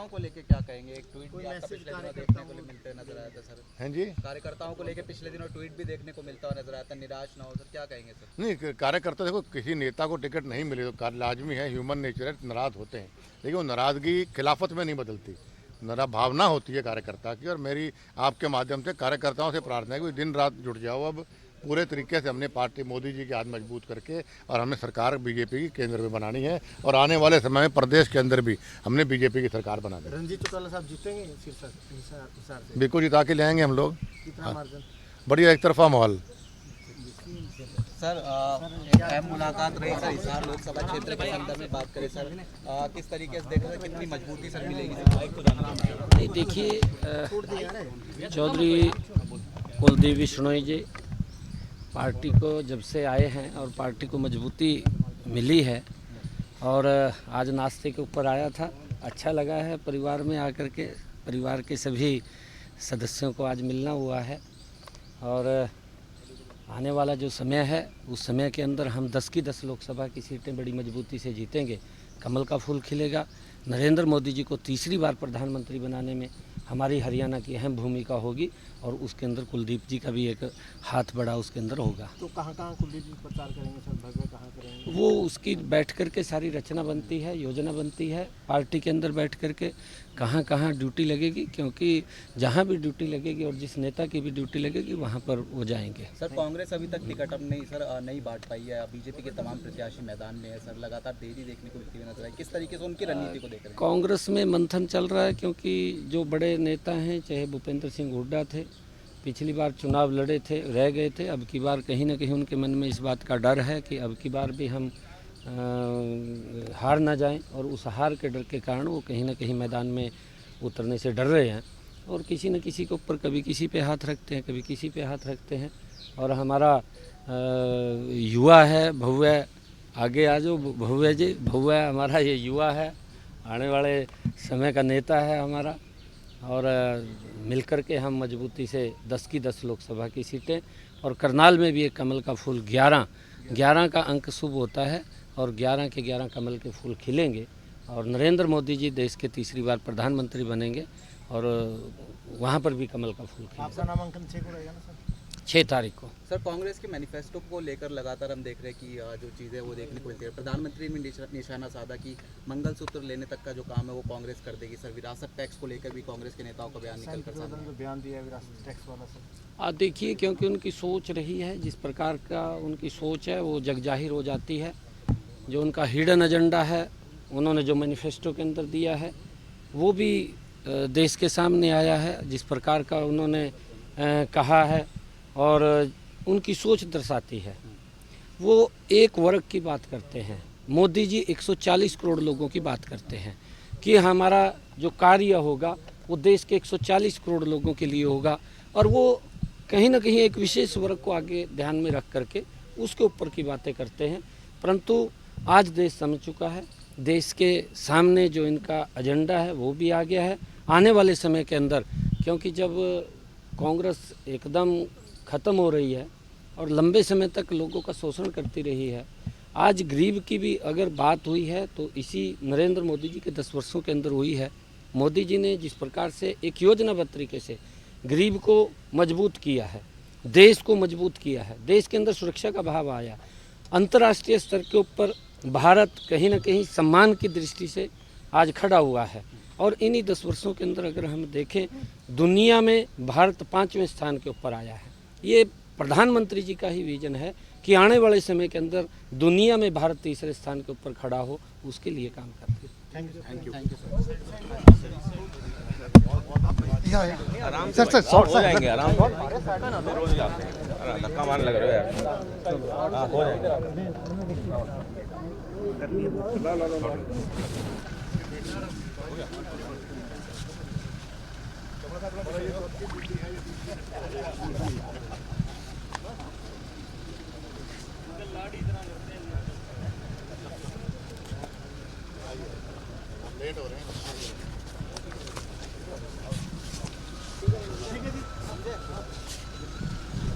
कार्यकर्ताओं को लेके क्या कहेंगे? एक ट्वीट भी आपका पिछले दिनों देखने को मिलते नजर आया था सर। हैं जी। कार्यकर्ताओं को लेके पिछले दिनों ट्वीट भी देखने को मिलता हुआ नजर आया था, निराश ना हो सर, क्या कहेंगे सर? नहीं, कार्यकर्ता देखो, किसी नेता को टिकट नहीं मिले तो लाजमी है, ह्यूमन नेचर है, नाराज होते हैं, लेकिन वो नाराज़गी खिलाफत में नहीं बदलती। नारा भावना होती है कार्यकर्ता की। और मेरी आपके माध्यम से कार्यकर्ताओं से प्रार्थना है कि दिन रात जुट जाओ। अब पूरे तरीके से हमने पार्टी मोदी जी के हाथ मजबूत करके और हमने सरकार बीजेपी की केंद्र में बनानी है, और आने वाले समय में प्रदेश के अंदर भी हमने बीजेपी की सरकार बनानी है। रणजीत चौटाला साहब जीतेंगे हिसार से? बिल्कुल जिता के ले आएंगे हम लोग। कितना मार्जिन? बढ़िया एक तरफा माहौल। सर एक अहम मुलाकात रही सर हिसार लोकसभा क्षेत्र के संदर्भ में बात करें सर, किस तरीके से देख रहे हैं, कितनी मजबूती सर मिलेगी? नहीं, देखिए चौधरी कुलदीप बिश्नोई जी पार्टी को जब से आए हैं और पार्टी को मजबूती मिली है, और आज नाश्ते के ऊपर आया था, अच्छा लगा है परिवार में आकर के। परिवार के सभी सदस्यों को आज मिलना हुआ है, और आने वाला जो समय है उस समय के अंदर हम 10 की 10 लोकसभा की सीटें बड़ी मजबूती से जीतेंगे। कमल का फूल खिलेगा। नरेंद्र मोदी जी को तीसरी बार प्रधानमंत्री बनाने में हमारी हरियाणा की अहम भूमिका होगी, और उसके अंदर कुलदीप जी का भी एक हाथ बड़ा उसके अंदर होगा। तो कहाँ कुलदीप जी प्रचार करेंगे सर? भगवे कहाँ करेंगे? वो उसकी बैठ कर के सारी रचना बनती है, योजना बनती है पार्टी के अंदर बैठ कर के, कहाँ कहाँ ड्यूटी लगेगी, क्योंकि जहाँ भी ड्यूटी लगेगी और जिस नेता की भी ड्यूटी लगेगी वहाँ पर वो जाएंगे। सर कांग्रेस अभी तक टिकट अब नहीं बांट पाई है, बीजेपी के तमाम प्रत्याशी मैदान में है सर, लगातार देरी देखने को मिलती हुई नजर आई, किस तरीके से उनकी रणनीति को देख रहे हैं? कांग्रेस में मंथन चल रहा है, क्योंकि जो बड़े नेता हैं, चाहे भूपेंद्र सिंह हुड्डा थे, पिछली बार चुनाव लड़े थे, रह गए थे। अब की बार कहीं ना कहीं उनके मन में इस बात का डर है कि अब की बार भी हम हार ना जाएं, और उस हार के डर के कारण वो कहीं ना कहीं मैदान में उतरने से डर रहे हैं, और किसी न किसी के ऊपर कभी किसी पे हाथ रखते हैं, कभी किसी पे हाथ रखते हैं। और हमारा युवा है भव्य, आगे आ जाओ भव्य जी, भव्य हमारा ये युवा है, आने वाले समय का नेता है हमारा, और मिलकर के हम मजबूती से 10 की 10 लोकसभा की सीटें, और करनाल में भी एक कमल का फूल 11 का अंक शुभ होता है, और 11 के 11 कमल के फूल खिलेंगे, और नरेंद्र मोदी जी देश के तीसरी बार प्रधानमंत्री बनेंगे, और वहाँ पर भी कमल का फूल खिलेगा। आपका नामांकन 6 को रहेगा ना सर? 6 तारीख को। सर कांग्रेस के मैनिफेस्टो को लेकर लगातार हम देख रहे हैं कि जो चीज़ें वो देखने को मिलती है, प्रधानमंत्री ने निशाना साधा कि मंगलसूत्र लेने तक का जो काम है वो कांग्रेस कर देगी सर। विरासत टैक्स को लेकर भी कांग्रेस के नेताओं का बयान निकल कर सामने जो बयान दिया है विरासत टैक्स वाला सर? देखिए, क्योंकि उनकी सोच रही है, जिस प्रकार का उनकी सोच है वो जगजाहिर हो जाती है। जो उनका हिडन एजेंडा है, उन्होंने जो मैनिफेस्टो के अंदर दिया है वो भी देश के सामने आया है, जिस प्रकार का उन्होंने कहा है, और उनकी सोच दर्शाती है। वो एक वर्ग की बात करते हैं, मोदी जी 140 करोड़ लोगों की बात करते हैं कि हमारा जो कार्य होगा वो देश के 140 करोड़ लोगों के लिए होगा, और वो कहीं ना कहीं एक विशेष वर्ग को आगे ध्यान में रख करके उसके ऊपर की बातें करते हैं। परंतु आज देश समझ चुका है, देश के सामने जो इनका एजेंडा है वो भी आ गया है। आने वाले समय के अंदर, क्योंकि जब कांग्रेस एकदम ख़त्म हो रही है और लंबे समय तक लोगों का शोषण करती रही है, आज गरीब की भी अगर बात हुई है तो इसी नरेंद्र मोदी जी के 10 वर्षों के अंदर हुई है। मोदी जी ने जिस प्रकार से एक योजनाबद्ध तरीके से गरीब को मजबूत किया है, देश को मजबूत किया है, देश के अंदर सुरक्षा का भाव आया, अंतर्राष्ट्रीय स्तर के ऊपर भारत कहीं ना कहीं सम्मान की दृष्टि से आज खड़ा हुआ है। और इन्हीं 10 वर्षों के अंदर अगर हम देखें, दुनिया में भारत 5वें स्थान के ऊपर आया है। ये प्रधानमंत्री जी का ही विजन है कि आने वाले समय के अंदर दुनिया में भारत तीसरे स्थान के ऊपर खड़ा हो, उसके लिए काम करते हैं। थैंक यू आराम सर शॉर्ट हो जाएंगे, आराम धक्का मारने लग रहे हो यार। हाँ हो लेट हो रहे हैं।